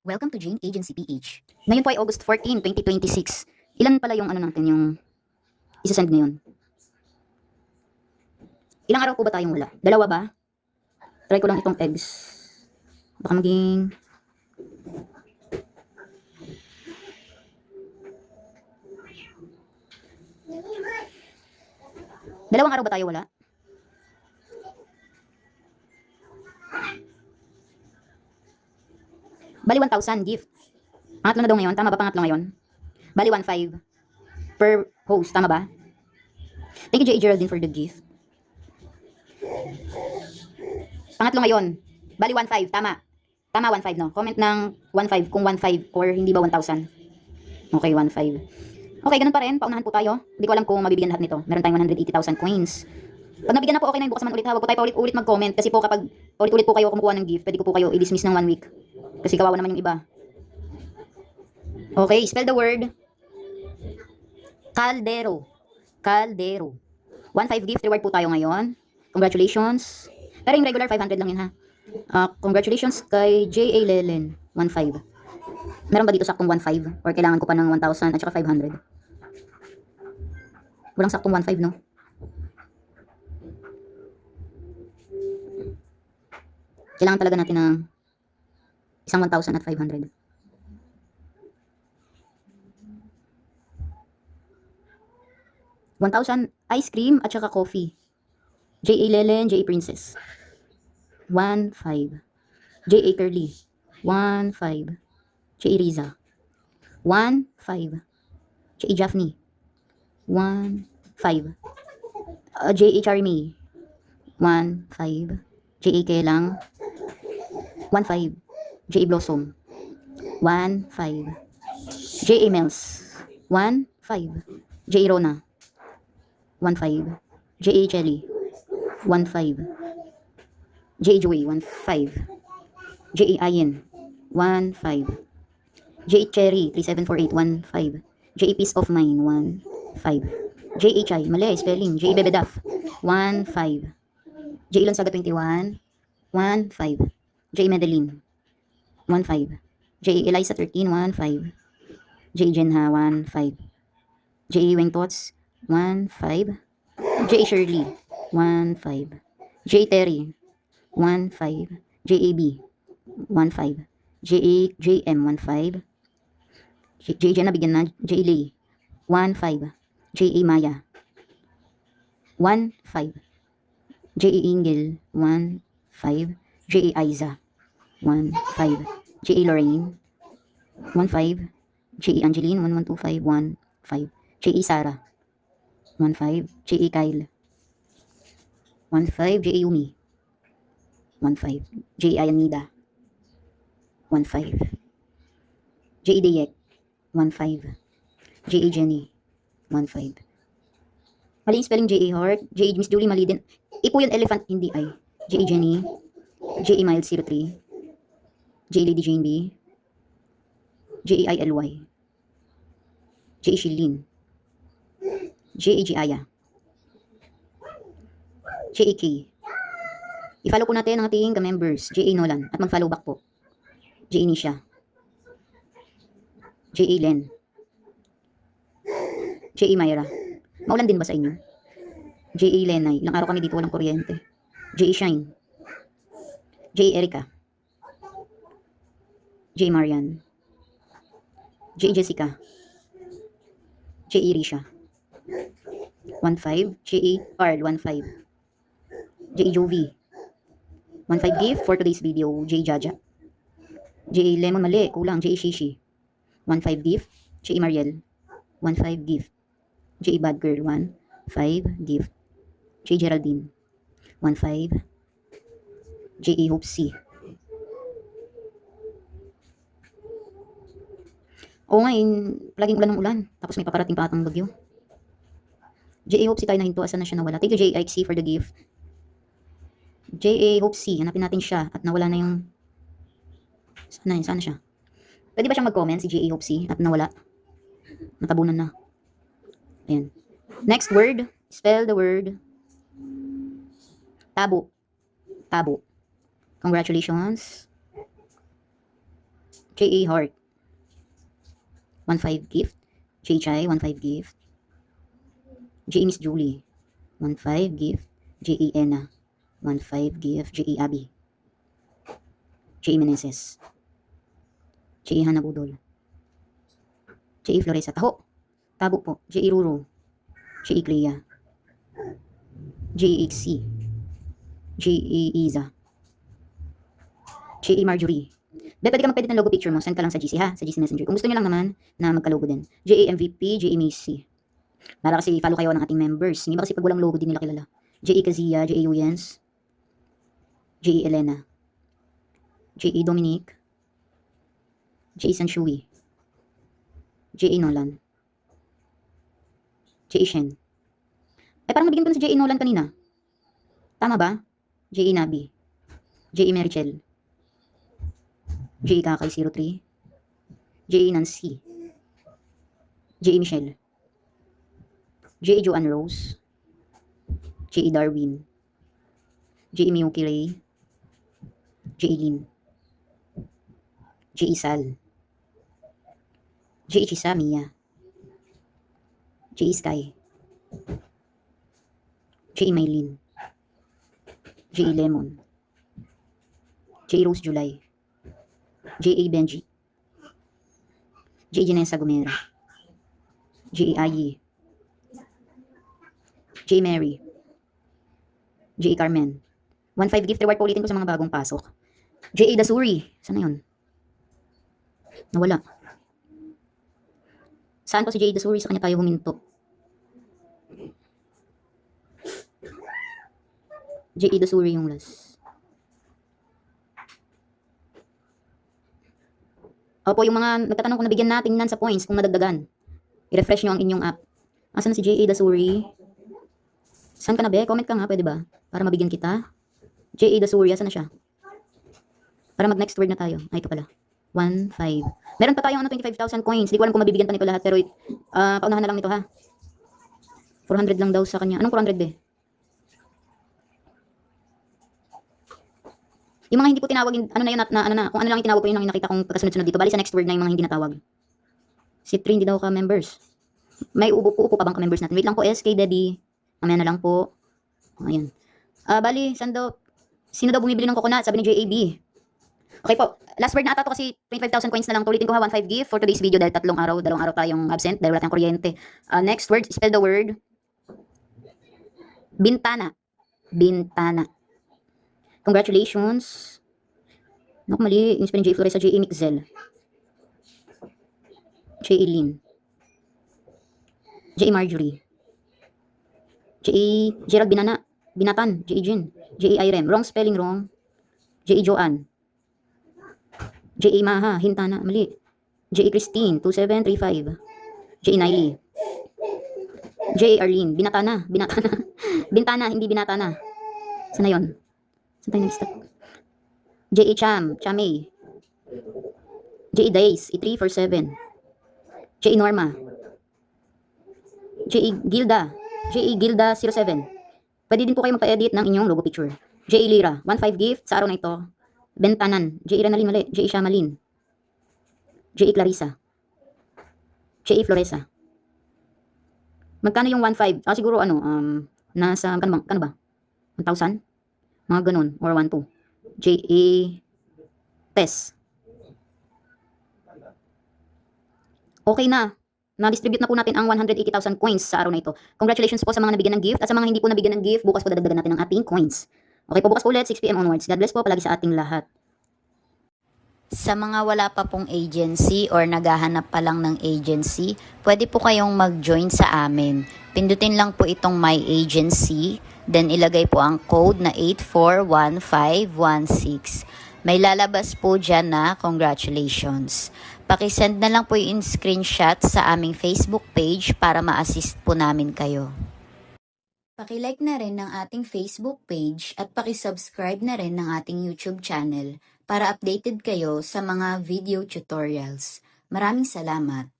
Welcome to Jane Agency PH. Ngayon po ay August 14, 2026. Ilan pala yung ano natin, yung isa-send ngayon? Ilang araw po ba tayong wala? Dalawa ba? Try ko lang itong eggs. Baka maging... Dalawang araw ba tayo wala? Bali 1,000 gift. Pangatlo na daw ngayon. Tama ba pangatlo ngayon? Bali 1,500 per host. Tama ba? Thank you, J. Geraldine, for the gift. Pangatlo ngayon. Bali 1,500. Tama. Tama, 1,500, no? Comment ng 1,500 kung 1,500 or hindi ba 1,000. Okay, 1,500. Okay, ganun pa rin. Paunahan po tayo. Hindi ko alam kung mabibigyan lahat nito. Meron tayong 180,000 coins. Pag nabigyan na po, okay na yun. Bukas naman ulit ha. Huwag po tayo paulit-ulit mag-comment. Kasi po kapag ulit-ulit po kayo kumukuha ng gift, pwede ko po kayo i-dismiss ng 1 week. Kasi kawawa naman yung iba. Okay, spell the word. Caldero. Caldero. 1,500 gift reward po tayo ngayon. Congratulations. Pero yung regular 500 lang yun ha. Congratulations kay J.A. Lelen. 1,500. Meron ba dito saktong 1,500? Or kailangan ko pa ng 1,000 at saka 500? Walang saktong 1,500, no? Kailangan talaga natin ng isang 1,000 at 500. $1,000 ice cream at saka coffee. J.A. Lelen, J.A. Princess. 1,500. J.A. Curly. 1,500. J.A. Riza. 1,500. J.A. Jaffney. 1,500. J.A. Charmy. 1,500. J.A. Kelang. 1,500. J.A. Blossom. 1,500. J.A. Mels. 1,500. J.A. Rona. 1,500. J.A. Chelly. 1,500. J.A. Joey. 1,500. J.A. Ayen. 1,500. J.A. Cherry. 3748. 1,500. J.A. Peace of Mind. 1,500. J.A. Chai. Mali, spelling. J.A. Bebedaf. 1,500. J.A. Lonsaga 21. 1,500. J.A. Medellin. 1,500. J.A. Eliza 13. 1,500. J.A. Jenha. 1,500. J.A. Weng Tots. 1,500. J.A. Shirley. 1,500. J.A. Terry. 1,500. J.A. B. 1,500. J.A. J.M. 1,500. J.A. Jenna bigyan na. J.A. Lee. 1,500. J.A. Maya. 1,500. J.A. Ingel. 1,500. J.A. Aiza. 1,500. J.A. Lorraine. 1,500. J.A. Angeline. 1125. 1,500. J.A. Sarah. 1,500. J.A. Kyle. 1,500. J.A. Yumi. 1,500. J.A. Ayanida. 1,500. J.A. Deyek. 1,500. J.A. Jenny. 1,500. Mali yung spelling J.A. Heart. J.A. Miss Julie, mali din. Ipo yun, elephant, hindi ay. J.A. Jenny. J.A. Mild 03. J.A. Lady Jane B. J.A. ILY. J.A. Shilin. J.A. Giaya. J.A. K. I-follow po natin ang ating ka-members. J.A. Nolan. At mag-follow back po. J.A. Nisha. J.A. Len. J.A. Myra. Maulan din ba sa inyo? J.A. Lenay. Ilang araw kami dito walang kuryente. J.A. Shine. J.A. Erica. J.A. Marian. J.A. Jessica. J.A. Risha. 1,500. J.A. Carl. 1,500. J.A. Jovi. 1,500 gift for today's video. J.A. Jaja. J.A. Lemon, mali. Kulang. J.A. Shishi. 1,500 gift. J.A. Mariel. 1,500 gift. J.A. Bad Girl. 1,500 gift. J.A. Geraldine. 1,500. J.A. Hope C. Oo nga, laging ulan ng ulan. Tapos may paparating pa atang bagyo. J.A. Hope C tayo na hinto. Asan na siya nawala? Thank you, J.A. C, for the gift. J.A. Hope C. Hanapin natin siya. At nawala na yung... Sana siya. Pwede ba siyang mag-comment si J.A. Hope C? At nawala. Natabunan na. Ayan. Next word. Spell the word. Tabo. Tabo. Congratulations. J.A. Heart, 1.5 gift. J. Chai, 1.5 gift. J.A. Miss Julie, 1.5 gift. J.A. Ena, 1.5 gift. J.A. Abby, J.A. Meneses, J.A. Hannah Budol, J.A. Floresa, Tabo po. J.A. Ruru, J.A. Clea, J.A. XC, J.A. Iza, J.A. Marjorie. Pwede ka mag-edit ng logo picture mo. Send ka lang sa GC ha, sa GC Messenger. Kung gusto niyo lang naman na magka-logo din. J.A. MVP, J.A. Macy. Para kasi follow kayo ng ating members. Hindi ba kasi pag walang logo din nila kilala. J.A. Kazia, J.A. Uyens, J.A. Elena, J.A. Dominique, J.A. Sanshui, J.A. Nolan, J.A. Shen. Parang nabigyan ko na si J.A. Nolan kanina. Tama ba? J.A. Nabi, J.A. Merichel, J.A. Kakay 03, J.A. Nancy, J.A. Michelle, J.A. Joanne Rose, J.A. Darwin, J.A. Miyuki Ray, J.A. Lin, J.A. Sal, J.A. Chisa Mia, J.A. Sky, J.A. Maylin, J.A. Lemon, J.A. Rose July, J.A. Benji, J.A. Janessa Gomera, J.A. Ayi, J. Mary, J. Carmen. 1.5 gift reward po ulitin ko sa mga bagong pasok. J.A. Dasuri. Sana yun? Nawala. Saan po si J.A. Dasuri? Sa kanya tayo huminto. J.A. Dasuri yung last. Opo, yung mga nagtatanong kung nabigyan natin nan sa points, kung nadagdagan. I-refresh nyo ang inyong app. Asan si J.A. Dasuri? Saan ka na be? Comment ka nga, pwede ba? Para mabigyan kita. J.A. Dasuri, asan na siya? Para mag next word na tayo. Ay, ito pala. 1.5. Meron pa tayong 25,000 coins. Di ko alam kung mabibigyan pa nito lahat. Pero paunahan na lang nito ha. 400 lang daw sa kanya. Anong 400 be? Yung mga hindi po tinawag, ano na yun, kung ano lang yung tinawag ko, yun lang yung nakita kong pagkasunod-sunod dito. Bali sa next word na yung mga hindi natawag. Si Trin, hindi daw ka members. May upo pa bang ka members natin? Wait lang po, SK Daddy. Mamaya na lang po. Ayan. Bali, sino daw bumibili ng coconut? Sabi ni JAB. Okay po, last word na ata to kasi 25,000 coins na lang. Tulitin ko ha, 1.5 gift for today's video dahil dalawang araw tayong absent dahil wala tayong kuryente. Next word, spell the word. Bintana. Bintana. Congratulations. Naku, mali. Yung spelling J. Flores sa J.A. Mixel. J.A. Lin. J.A. Marjorie. J.A. Gerald Binatan. J.A. Jin. J.A. Irem. Wrong spelling, wrong. J.A. Joanne. J.A. Maha. Hintana. Mali. J.A. Christine. 2735. J.A. Naili. J.A. Arlene. Binatana. Bintana. Hindi binatana. Sana yun? Saan tayo nag-stop? J.A. Chamay. J.A. Days. 347. J.A. Norma. J.A. Gilda 07. Pwede din po kayo magpa-edit ng inyong logo picture. J.A. Lira. 1.5 gift sa araw na ito. Bentanan. J.A. Renalyn mali. J.A. Shamalin. J.A. Clarissa. J.A. Floresa. Magkano yung 1.5? Siguro nasa, kano ba? 1,000? Mga ganun. Or 1.2. J.A. Tess. Okay na. Na-distribute na po natin ang 180,000 coins sa araw na ito. Congratulations po sa mga nabigyan ng gift at sa mga hindi po nabigyan ng gift, bukas po dadagdagan natin ang ating coins. Okay po, bukas po ulit, 6 PM onwards. God bless po palagi sa ating lahat. Sa mga wala pa pong agency or naghahanap pa lang ng agency, pwede po kayong mag-join sa amin. Pindutin lang po itong My Agency, then ilagay po ang code na 841516. May lalabas po dyan na congratulations. Pakisend na lang po yung screenshot sa aming Facebook page para ma-assist po namin kayo. Pakilike na rin ng ating Facebook page at pakisubscribe na rin ng ating YouTube channel para updated kayo sa mga video tutorials. Maraming salamat!